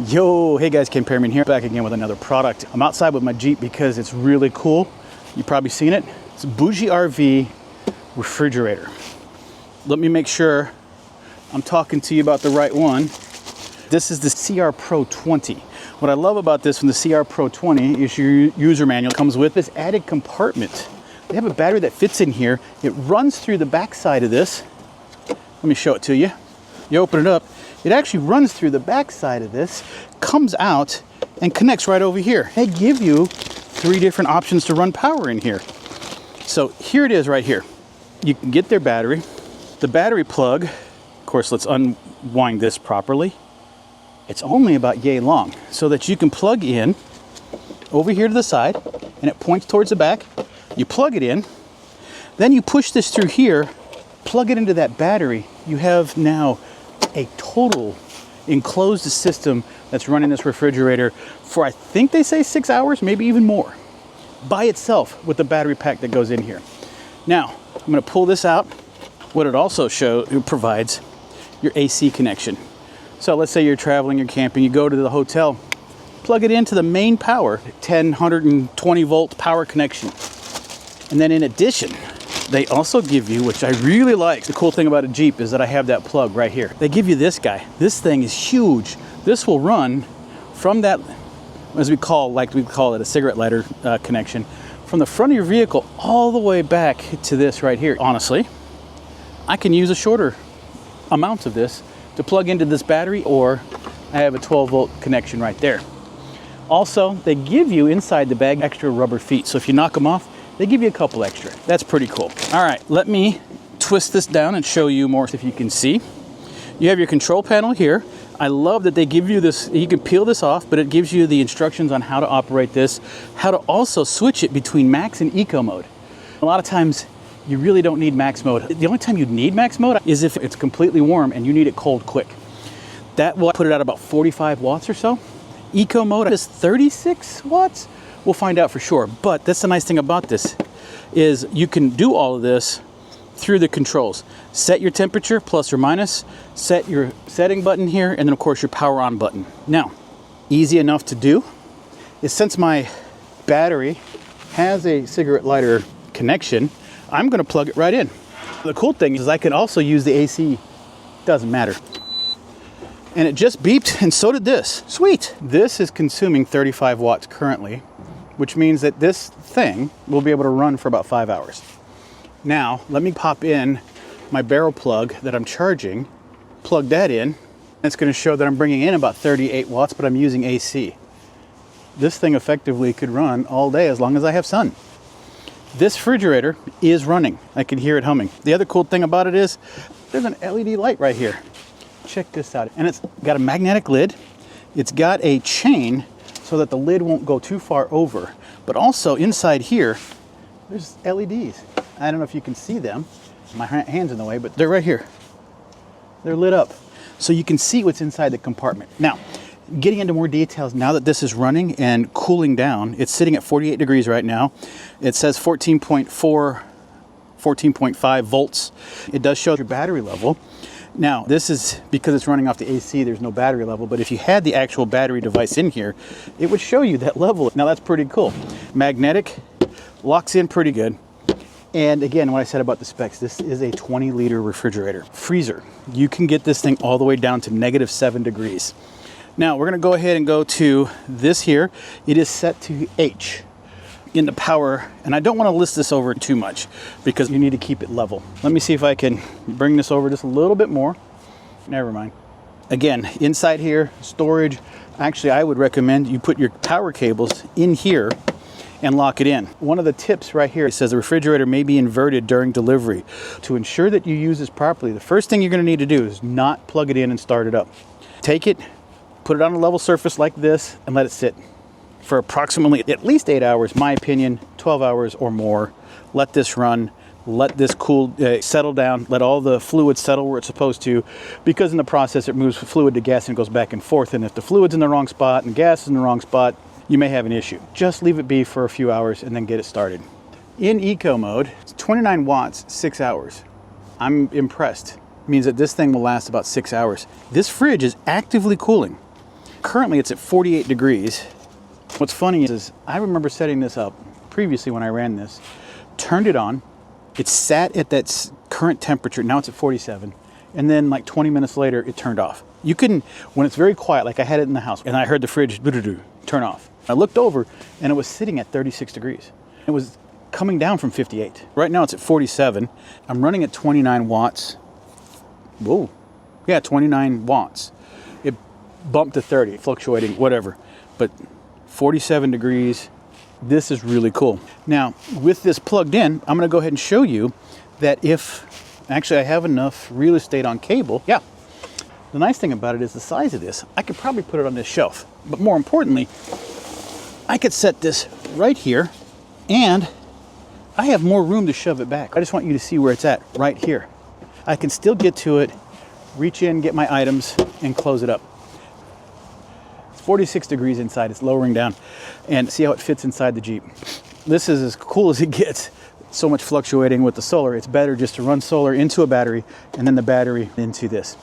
Yo, hey guys, Ken Perryman here, back again with another product. I'm outside with my Jeep because it's really cool. You've probably seen it. It's a BougeRV refrigerator. Let me make sure I'm talking to you about the right one. This is the CR Pro 20. What I love about this from the CR Pro 20 is your user manual comes with this added compartment. They have a battery that fits in here. It runs through the back side of this. Let me show it to you. You open it up. It actually runs through the back side of this, comes out, and connects right over here. They give you 3 different options to run power in here. So here it is right here. You can get their battery. The battery plug, of course, let's unwind this properly. It's only about yay long, so that you can plug in over here to the side, and it points towards the back. You plug it in, then you push this through here, plug it into that battery. You have now a total enclosed system that's running this refrigerator for, I think they say 6 hours, maybe even more, by itself with the battery pack that goes in here. Now, I'm going to pull this out. What it also provides your AC connection. So let's say you're traveling, you're camping, you go to the hotel, plug it into the main power, 120 volt power connection. And then in addition, they also give you, which I really like, the cool thing about a Jeep is that I have that plug right here. They give you this guy. This thing is huge. This will run from that, as we call it a cigarette lighter connection, from the front of your vehicle all the way back to this right here. Honestly, I can use a shorter amount of this to plug into this battery, or I have a 12 volt connection right there. Also, they give you inside the bag extra rubber feet. So if you knock them off, they give you a couple extra. That's pretty cool. All right, let me twist this down and show you more if you can see. You have your control panel here. I love that they give you this, you can peel this off, but it gives you the instructions on how to operate this, how to also switch it between max and eco mode. A lot of times you really don't need max mode. The only time you need max mode is if it's completely warm and you need it cold quick. That will put it at about 45 watts or so. Eco mode is 36 watts. We'll find out for sure, but that's the nice thing about this is you can do all of this through the controls. Set your temperature, plus or minus, set your setting button here, and then of course your power on button. Now, easy enough to do is since my battery has a cigarette lighter connection, I'm gonna plug it right in. The cool thing is I can also use the AC, doesn't matter. And it just beeped, and so did this. Sweet. This is consuming 35 watts currently, which means that this thing will be able to run for about 5 hours. Now, let me pop in my barrel plug that I'm charging, plug that in. It's gonna show that I'm bringing in about 38 watts, but I'm using AC. This thing effectively could run all day as long as I have sun. This refrigerator is running. I can hear it humming. The other cool thing about it is there's an LED light right here. Check this out. And it's got a magnetic lid. It's got a chain so that the lid won't go too far over. But also inside here, there's LEDs. I don't know if you can see them. My hand's in the way, but they're right here. They're lit up. So you can see what's inside the compartment. Now, getting into more details, now that this is running and cooling down, it's sitting at 48 degrees right now. It says 14.4, 14.5 volts. It does show your battery level. Now, this is because it's running off the AC, there's no battery level, but if you had the actual battery device in here, it would show you that level. Now, that's pretty cool. Magnetic, locks in pretty good. And again, what I said about the specs, this is a 20-liter refrigerator. Freezer, you can get this thing all the way down to -7 degrees. Now, we're gonna go ahead and go to this here. It is set to H in the power, and I don't wanna list this over too much because you need to keep it level. Let me see if I can bring this over just a little bit more. Never mind. Again, inside here, storage. Actually, I would recommend you put your power cables in here and lock it in. One of the tips right here, it says the refrigerator may be inverted during delivery. To ensure that you use this properly, the first thing you're gonna need to do is not plug it in and start it up. Take it, put it on a level surface like this, and let it sit for approximately at least 8 hours, my opinion, 12 hours or more. Let this run, let this cool, settle down, let all the fluid settle where it's supposed to, because in the process it moves fluid to gas and goes back and forth, and if the fluid's in the wrong spot and gas is in the wrong spot, you may have an issue. Just leave it be for a few hours and then get it started. In eco mode, it's 29 watts, 6 hours. I'm impressed. It means that this thing will last about 6 hours. This fridge is actively cooling. Currently it's at 48 degrees. What's funny is I remember setting this up previously when I ran this, turned it on, it sat at that current temperature, now it's at 47, and then like 20 minutes later it turned off. You can, when it's very quiet, like I had it in the house, and I heard the fridge turn off. I looked over and it was sitting at 36 degrees. It was coming down from 58. Right now it's at 47. I'm running at 29 watts. Whoa. Yeah, 29 watts. It bumped to 30, fluctuating, whatever. But 47 degrees, this is really cool. Now, with this plugged in, I'm gonna go ahead and show you that actually I have enough real estate on cable. Yeah. The nice thing about it is the size of this. I could probably put it on this shelf, but more importantly, I could set this right here and I have more room to shove it back. I just want you to see where it's at, right here. I can still get to it, reach in, get my items, and close it up. It's 46 degrees inside, it's lowering down. And see how it fits inside the Jeep. This is as cool as it gets. So much fluctuating with the solar. It's better just to run solar into a battery and then the battery into this.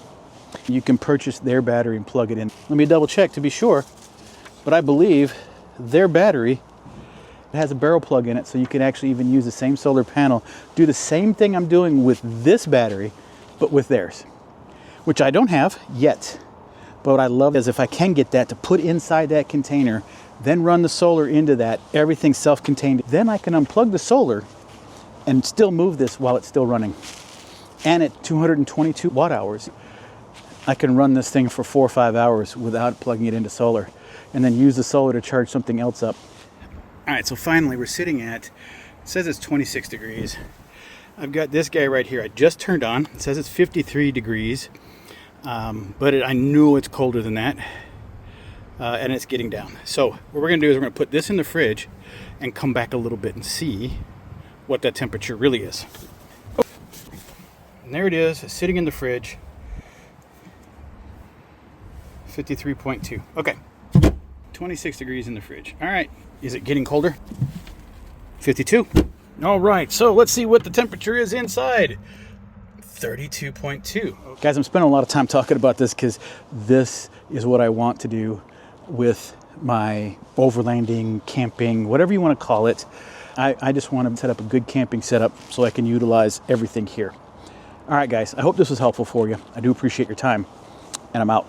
You can purchase their battery and plug it in. Let me double check to be sure, but I believe their battery has a barrel plug in it, so you can actually even use the same solar panel, do the same thing I'm doing with this battery, but with theirs, which I don't have yet. But what I love is if I can get that to put inside that container, then run the solar into that, everything's self-contained, then I can unplug the solar and still move this while it's still running. And at 222 watt hours, I can run this thing for 4 or 5 hours without plugging it into solar, and then use the solar to charge something else up. All right, so finally we're sitting at, it says it's 26 degrees. I've got this guy right here I just turned on. It says it's 53 degrees, but I knew it's colder than that, and it's getting down. So what we're gonna do is we're gonna put this in the fridge and come back a little bit and see what that temperature really is. And there it is, sitting in the fridge. 53.2. Okay. 26 degrees in the fridge. All right. Is it getting colder? 52. All right. So let's see what the temperature is inside. 32.2. Guys, I'm spending a lot of time talking about this because this is what I want to do with my overlanding, camping, whatever you want to call it. I just want to set up a good camping setup so I can utilize everything here. All right, guys. I hope this was helpful for you. I do appreciate your time, and I'm out.